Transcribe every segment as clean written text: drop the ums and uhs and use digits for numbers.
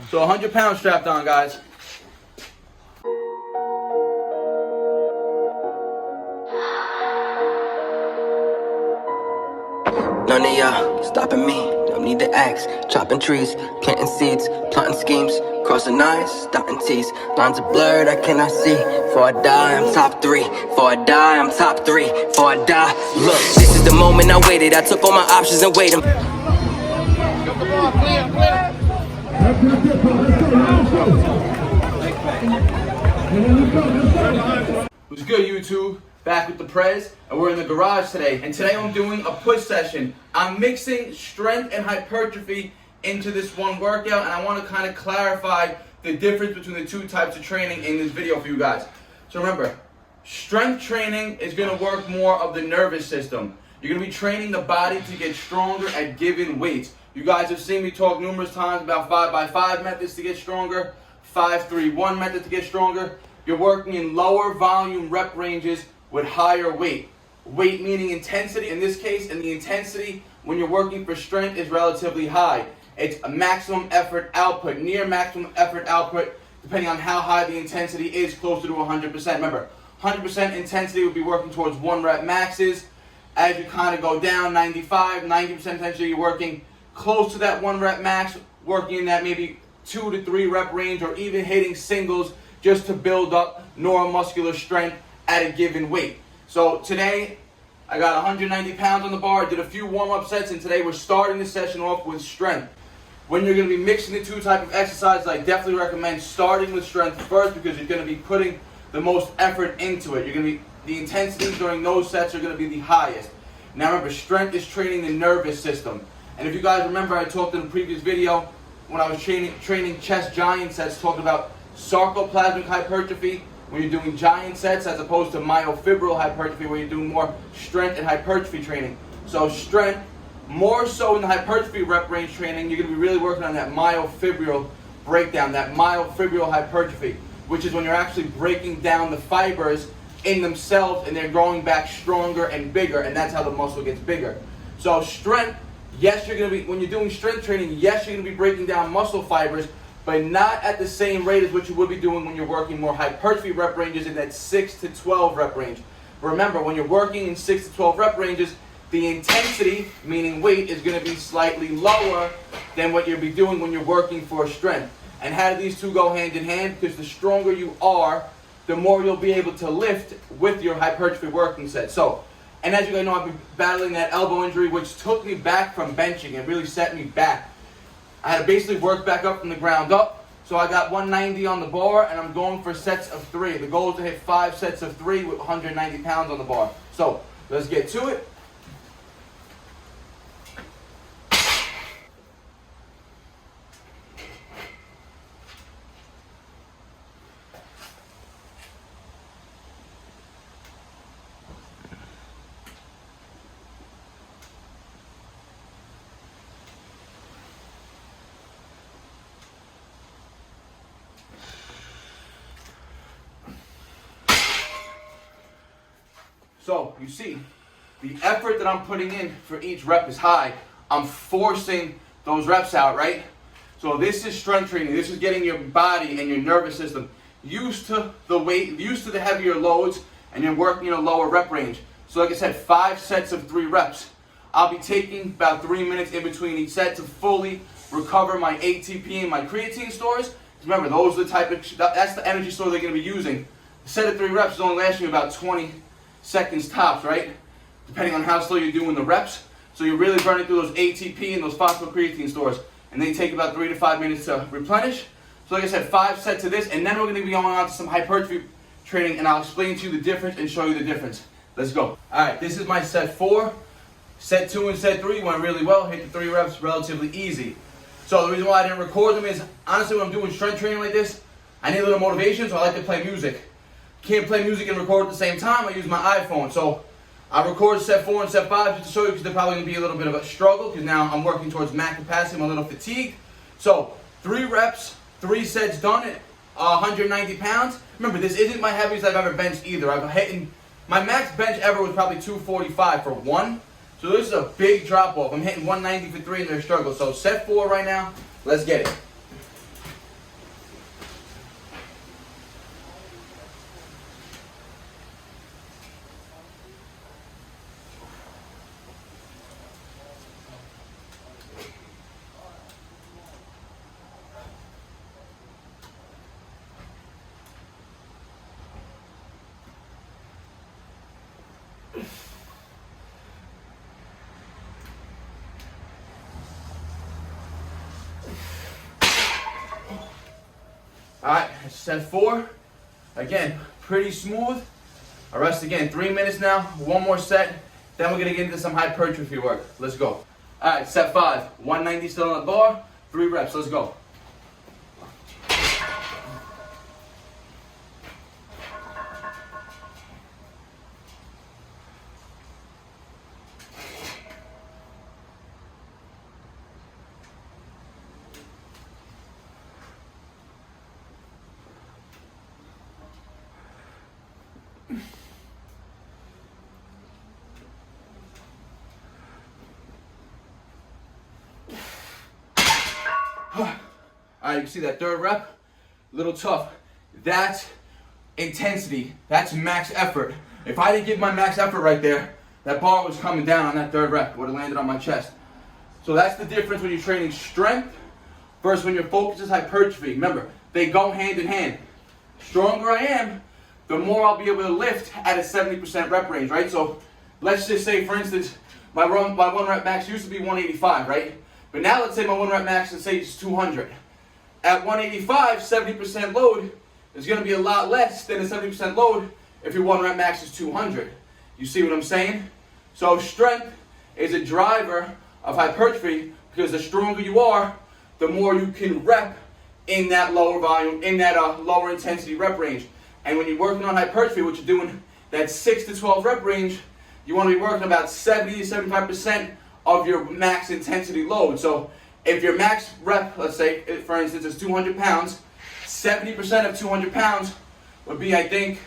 So 100 pounds strapped on, guys. None of y'all stopping me, don't need to ask. Chopping trees, planting seeds, plotting schemes, crossing lines, dotting T's. Lines are blurred, I cannot see. Before I die, I'm top 3. Before I die, I'm top 3. Before I die, look, this is the moment I waited. I took all my options and weighed them. What's good, YouTube? Back with the Prez, and we're in the garage today. And today I'm doing a push session. I'm mixing strength and hypertrophy into this one workout, and I want to kind of clarify the difference between the two types of training in this video for you guys. So remember, strength training is going to work more of the nervous system. You're going to be training the body to get stronger at given weights. You guys have seen me talk numerous times about 5x5 methods to get stronger, 5-3-1 method to get stronger. You're working in lower volume rep ranges with higher weight. Weight meaning intensity in this case, and the intensity when you're working for strength is relatively high. It's a maximum effort output, near maximum effort output, depending on how high the intensity is, closer to 100%. Remember, 100% intensity would be working towards 1 rep maxes. As you kind of go down, 95, 90% intensity, you're working close to that 1 rep max, working in that maybe 2 to 3 rep range, or even hitting singles just to build up neuromuscular strength at a given weight. So today, I got 190 pounds on the bar, did a few warm-up sets, and today we're starting the session off with strength. When you're going to be mixing the two type of exercises, I definitely recommend starting with strength first, because you're going to be putting the most effort into it. You're going to be, the intensities during those sets are going to be the highest. Now remember, strength is training the nervous system. And if you guys remember, I talked in a previous video when I was training chest giant sets, talking about sarcoplasmic hypertrophy, when you're doing giant sets, as opposed to myofibril hypertrophy, where you're doing more strength and hypertrophy training. So strength, more so in the hypertrophy rep range training, you're going to be really working on that myofibril breakdown, that myofibril hypertrophy, which is when you're actually breaking down the fibers in themselves and they're growing back stronger and bigger, and that's how the muscle gets bigger. So strength, yes, you're going to be, when you're doing strength training, yes, you're going to be breaking down muscle fibers, but not at the same rate as what you would be doing when you're working more hypertrophy rep ranges in that 6 to 12 rep range. Remember, when you're working in 6 to 12 rep ranges, the intensity, meaning weight, is going to be slightly lower than what you'll be doing when you're working for strength. And how do these two go hand in hand? Because the stronger you are, the more you'll be able to lift with your hypertrophy working set. So, and as you guys know, I've been battling that elbow injury, which took me back from benching and really set me back. I had to basically work back up from the ground up. So I got 190 on the bar, and I'm going for sets of 3. The goal is to hit 5 sets of 3 with 190 pounds on the bar. So let's get to it. So, you see, the effort that I'm putting in for each rep is high. I'm forcing those reps out, right? So this is strength training. This is getting your body and your nervous system used to the weight, used to the heavier loads, and you're working in a lower rep range. So like I said, 5 sets of 3 reps. I'll be taking about 3 minutes in between each set to fully recover my ATP and my creatine stores. Remember, those are the type of, that's the energy store they're going to be using. A set of 3 reps is only lasting about 20 seconds tops, right? Depending on how slow you're doing the reps. So you're really burning through those ATP and those phosphocreatine stores. And they take about 3 to 5 minutes to replenish. So like I said, 5 sets of this, and then we're going to be going on to some hypertrophy training, and I'll explain to you the difference and show you the difference. Let's go. Alright, this is my set 4. Set 2 and set 3 went really well. Hit the 3 reps relatively easy. So the reason why I didn't record them is, honestly, when I'm doing strength training like this, I need a little motivation, so I like to play music. Can't play music and record at the same time. I use my iPhone. So I record set 4 and set 5 just to show you, because they're probably going to be a little bit of a struggle, because now I'm working towards max capacity. I'm a little fatigued. So 3 reps, 3 sets done at 190 pounds. Remember, this isn't my heaviest I've ever benched either. I've hit, my max bench ever was probably 245 for 1. So this is a big drop off. I'm hitting 190 for 3 and they're a struggle. So set 4 right now. Let's get it. set 4. Again, pretty smooth. I rest again, 3 minutes now, 1 more set. Then we're gonna get into some hypertrophy work. Let's go. All right, set 5, 190 still on the bar, 3 reps, let's go. Alright, you can see that 3rd rep, a little tough. That's intensity, that's max effort. If I didn't give my max effort right there, that bar was coming down on that 3rd rep, would have landed on my chest. So that's the difference when you're training strength versus when your focus is hypertrophy. Remember, they go hand in hand. Stronger I am, the more I'll be able to lift at a 70% rep range, right? So let's just say, for instance, my 1 rep max used to be 185, right? But now let's say my 1 rep max, let's say it's 200. At 185, 70% load is going to be a lot less than a 70% load if your 1 rep max is 200. You see what I'm saying? So strength is a driver of hypertrophy because the stronger you are, the more you can rep in that lower volume, in that lower intensity rep range. And when you're working on hypertrophy, what you're doing, that 6 to 12 rep range, you want to be working about 70 to 75% of your max intensity load. So if your max rep, let's say, for instance, is 200 pounds, 70% of 200 pounds would be, I think,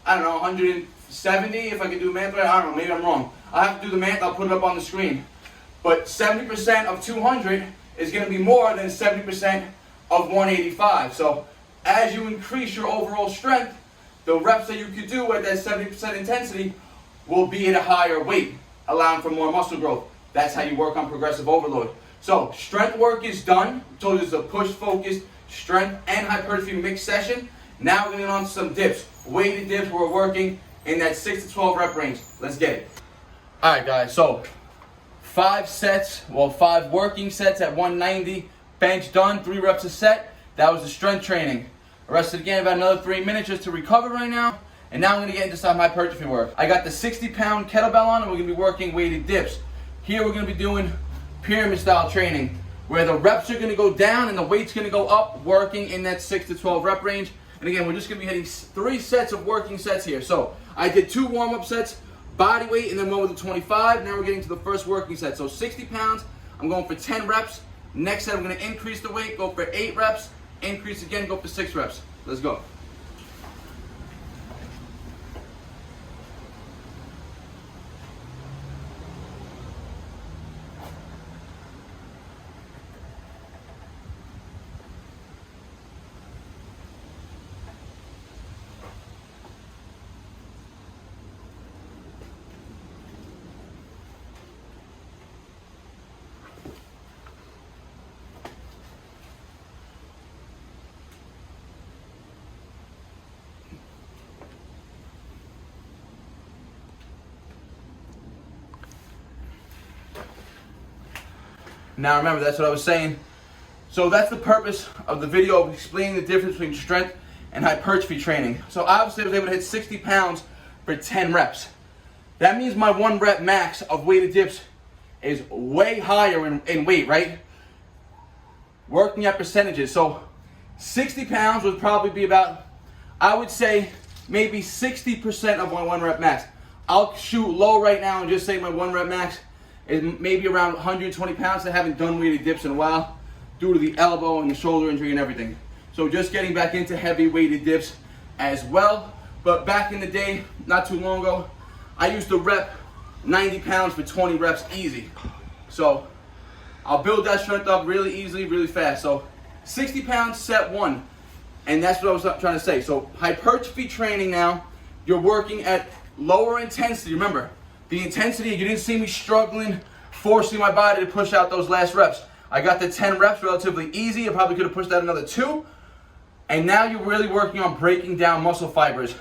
I don't know, 170, if I can do math right. I don't know, maybe I'm wrong. I'll have to do the math, I'll put it up on the screen. But 70% of 200 is going to be more than 70% of 185. So as you increase your overall strength, the reps that you could do at that 70% intensity will be at a higher weight, allowing for more muscle growth. That's how you work on progressive overload. So strength work is done. I told you it's a push-focused strength and hypertrophy mixed session. Now we're going to get on to some dips. Weighted dips, we're working in that 6 to 12 rep range. Let's get it. All right, guys, so 5 working sets at 190. Bench done, 3 reps a set. That was the strength training. I rested again about another 3 minutes just to recover right now. And now I'm going to get into some hypertrophy work. I got the 60-pound kettlebell on and we're going to be working weighted dips. Here we're going to be doing pyramid style training where the reps are going to go down and the weight's going to go up, working in that 6 to 12 rep range. And again, we're just going to be hitting 3 sets of working sets here. So I did 2 warm-up sets, body weight, and then one with a 25. Now we're getting to the first working set. So 60 pounds, I'm going for 10 reps. Next set, I'm going to increase the weight, go for 8 reps, increase again, go for 6 reps. Let's go. Now remember, that's what I was saying. So that's the purpose of the video, of explaining the difference between strength and hypertrophy training. So obviously I was able to hit 60 pounds for 10 reps. That means my 1 rep max of weighted dips is way higher in weight, right? Working at percentages. So 60 pounds would probably be about, I would say, maybe 60% of my 1 rep max. I'll shoot low right now and just say my 1 rep max is maybe around 120 pounds. I haven't done weighted dips in a while due to the elbow and the shoulder injury and everything. So just getting back into heavy weighted dips as well. But back in the day, not too long ago, I used to rep 90 pounds for 20 reps easy. So I'll build that strength up really easily, really fast. So 60 pounds, set 1. And that's what I was trying to say. So hypertrophy training now, you're working at lower intensity. Remember, the intensity, you didn't see me struggling, forcing my body to push out those last reps. I got the 10 reps relatively easy. I probably could have pushed out another 2. And now you're really working on breaking down muscle fibers.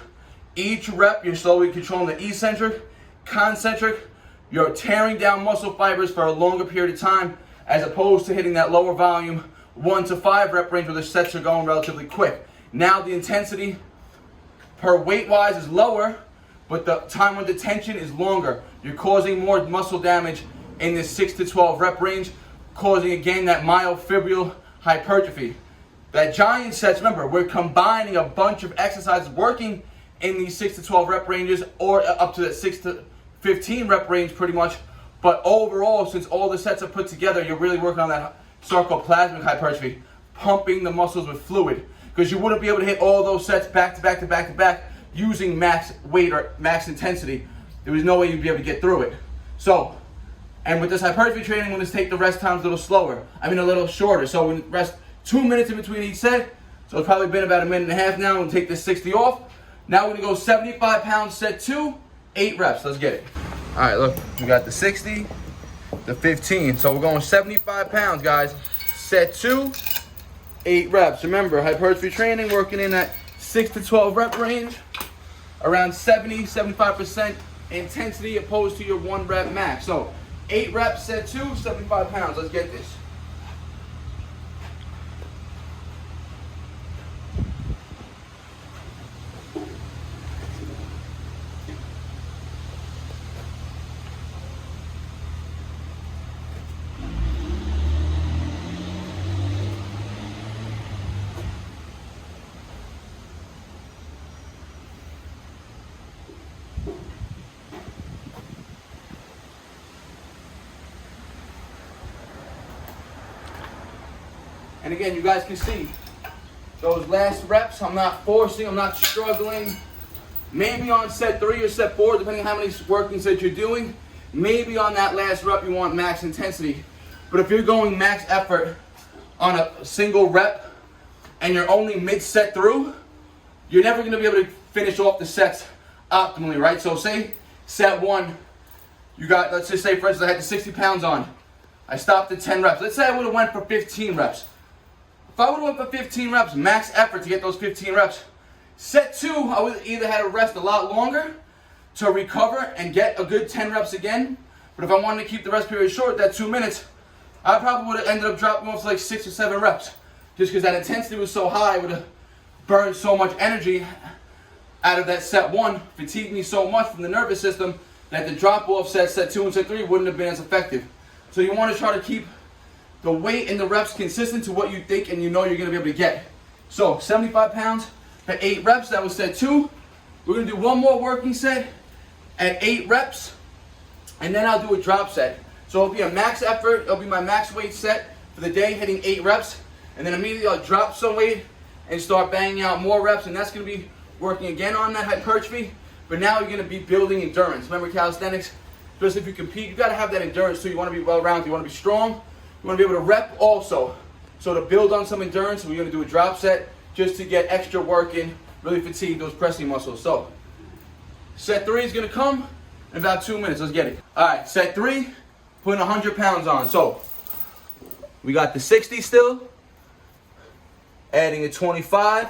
Each rep, you're slowly controlling the eccentric, concentric. You're tearing down muscle fibers for a longer period of time as opposed to hitting that lower volume 1 to 5 rep range where the sets are going relatively quick. Now the intensity per weight wise is lower, but the time under tension is longer. You're causing more muscle damage in this 6 to 12 rep range, causing again that myofibril hypertrophy. That giant sets, remember, we're combining a bunch of exercises working in these 6 to 12 rep ranges, or up to that 6 to 15 rep range pretty much. But overall, since all the sets are put together, you're really working on that sarcoplasmic hypertrophy, pumping the muscles with fluid. Because you wouldn't be able to hit all those sets back to back to back to back using max weight or max intensity. There was no way you'd be able to get through it. So, and with this hypertrophy training, we're going to take the rest times a little slower. I mean a little shorter. So we rest 2 minutes in between each set. So it's probably been about a minute and a half now. We'll take this 60 off. Now we're going to go 75 pounds, set 2, 8 reps. Let's get it. All right, look, we got the 60, the 15. So we're going 75 pounds, guys. Set 2, 8 reps. Remember, hypertrophy training, working in that 6 to 12 rep range, around 70-75% intensity opposed to your 1 rep max. So 8 reps, set 2, 75 pounds. Let's get this. And again, you guys can see those last reps, I'm not forcing, I'm not struggling. Maybe on set 3 or set 4, depending on how many working sets you're doing, maybe on that last rep you want max intensity. But if you're going max effort on a single rep and you're only mid-set through, you're never going to be able to finish off the sets optimally, right? So say set 1, you got, let's just say for instance I had the 60 pounds on. I stopped at 10 reps. Let's say I would have went for 15 reps. If I would have went for 15 reps, max effort to get those 15 reps, set 2, I would either had to rest a lot longer to recover and get a good 10 reps again. But if I wanted to keep the rest period short, that 2 minutes, I probably would have ended up dropping off to like 6 or 7 reps. Just because that intensity was so high, I would have burned so much energy out of that set 1, fatigued me so much from the nervous system that the drop off set 2 and set 3 wouldn't have been as effective. So you want to try to keep the weight and the reps consistent to what you think and you know you're going to be able to get. So 75 pounds at 8 reps, that was set 2. We're going to do one more working set at 8 reps, and then I'll do a drop set. So it'll be a max effort, it'll be my max weight set for the day, hitting 8 reps, and then immediately I'll drop some weight and start banging out more reps, and that's going to be working again on that hypertrophy, but now you're going to be building endurance. Remember, calisthenics, especially if you compete, you got to have that endurance too. You want to be well-rounded, you want to be strong, you want to be able to rep also. So to build on some endurance, we're going to do a drop set just to get extra work in, really fatigue those pressing muscles. So set 3 is going to come in about 2 minutes. Let's get it. All right, set 3, putting 100 pounds on. So we got the 60 still, adding a 25,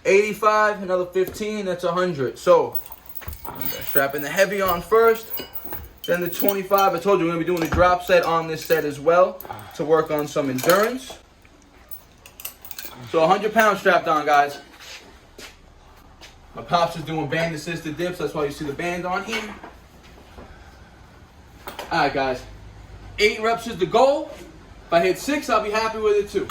85, another 15, that's 100. So strapping the heavy on first, then the 25. I told you we're going to be doing a drop set on this set as well to work on some endurance. So 100 pounds strapped on, guys. My pops is doing band assisted dips, that's why you see the band on here. Alright guys, 8 reps is the goal. If I hit 6, I'll be happy with it too.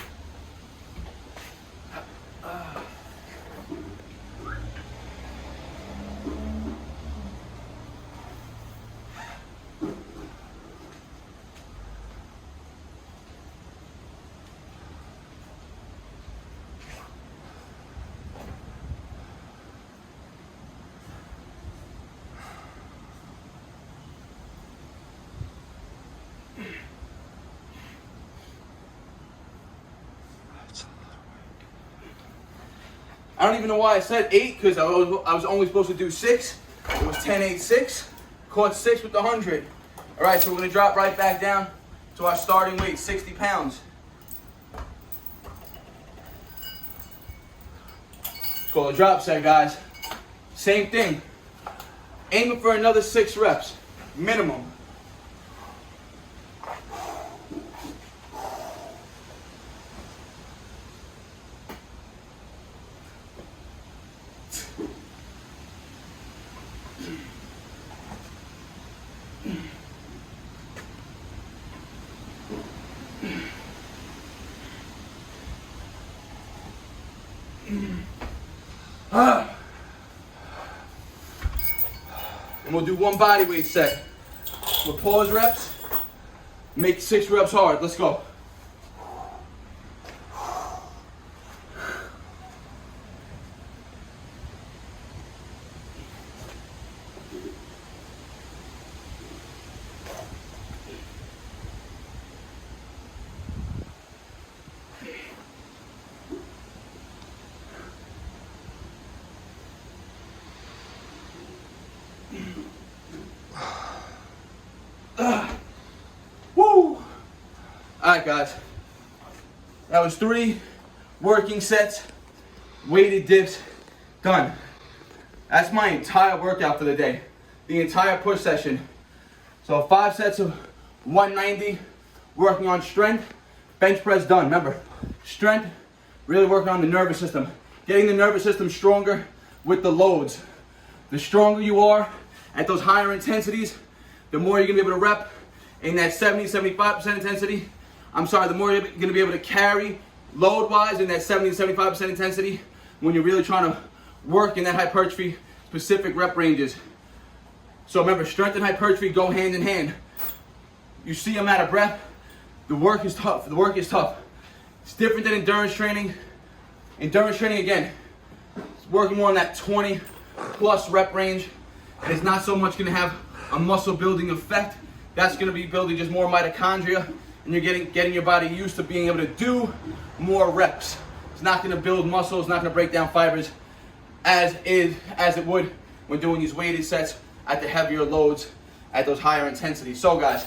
I don't even know why I said 8, because I was only supposed to do 6. It was 10, 8, 6. Caught 6 with the 100. All right, so we're going to drop right back down to our starting weight, 60 pounds. It's called a drop set, guys. Same thing. Aiming for another 6 reps, minimum. And we'll do one body weight set. We'll pause reps, make 6 reps hard. Let's go. Woo! Alright guys, that was 3 working sets, weighted dips, done. That's my entire workout for the day, the entire push session. So 5 sets of 190, working on strength, bench press done. Remember, strength, really working on the nervous system, getting the nervous system stronger with the loads. The stronger you are at those higher intensities, the more you're gonna be able to rep in that 70-75% intensity. The more you're gonna be able to carry load-wise in that 70-75% intensity when you're really trying to work in that hypertrophy specific rep ranges. So remember, strength and hypertrophy go hand in hand. You see I'm out of breath, the work is tough. The work is tough. It's different than endurance training. Endurance training, again, it's working more on that 20 plus rep range. And it's not so much gonna have a muscle building effect. That's gonna be building just more mitochondria, and you're getting your body used to being able to do more reps. It's not gonna build muscle, it's not gonna break down fibers as it would when doing these weighted sets at the heavier loads at those higher intensities. So guys,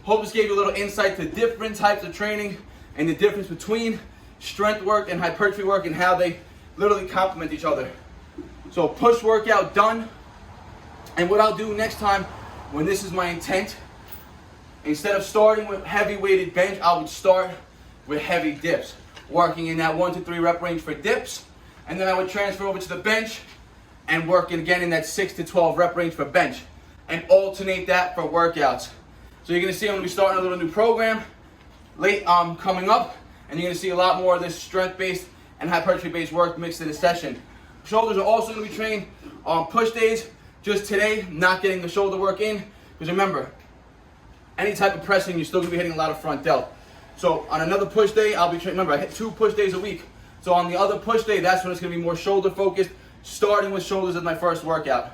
hope this gave you a little insight to different types of training and the difference between strength work and hypertrophy work and how they literally complement each other. So push workout done. And what I'll do next time, when this is my intent, instead of starting with heavy weighted bench, I would start with heavy dips, working in that 1 to 3 rep range for dips, and then I would transfer over to the bench and work again in that 6 to 12 rep range for bench, and alternate that for workouts. So you're gonna see I'm gonna be starting a little new program coming up, and you're gonna see a lot more of this strength-based and hypertrophy-based work mixed in a session. Shoulders are also gonna be trained on push days. Just today, not getting the shoulder work in, because remember, any type of pressing, you're still gonna be hitting a lot of front delt. So on another push day, I'll be training. Remember, I hit 2 push days a week. So on the other push day, that's when it's gonna be more shoulder focused, starting with shoulders as my first workout.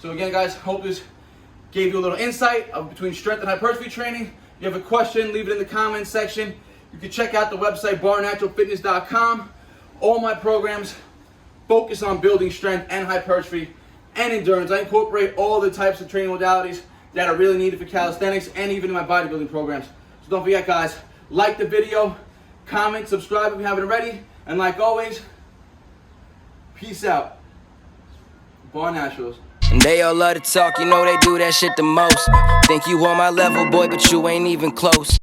So again, guys, hope this gave you a little insight between strength and hypertrophy training. If you have a question, leave it in the comments section. You can check out the website, BARNATURALFitness.com. All my programs focus on building strength and hypertrophy and endurance. I incorporate all the types of training modalities that are really needed for calisthenics and even in my bodybuilding programs. So don't forget, guys, like the video, comment, subscribe if you haven't already, and like always, peace out. BARNATURALS. And they all love to talk, you know they do that shit the most. Think you on my level, boy, but you ain't even close.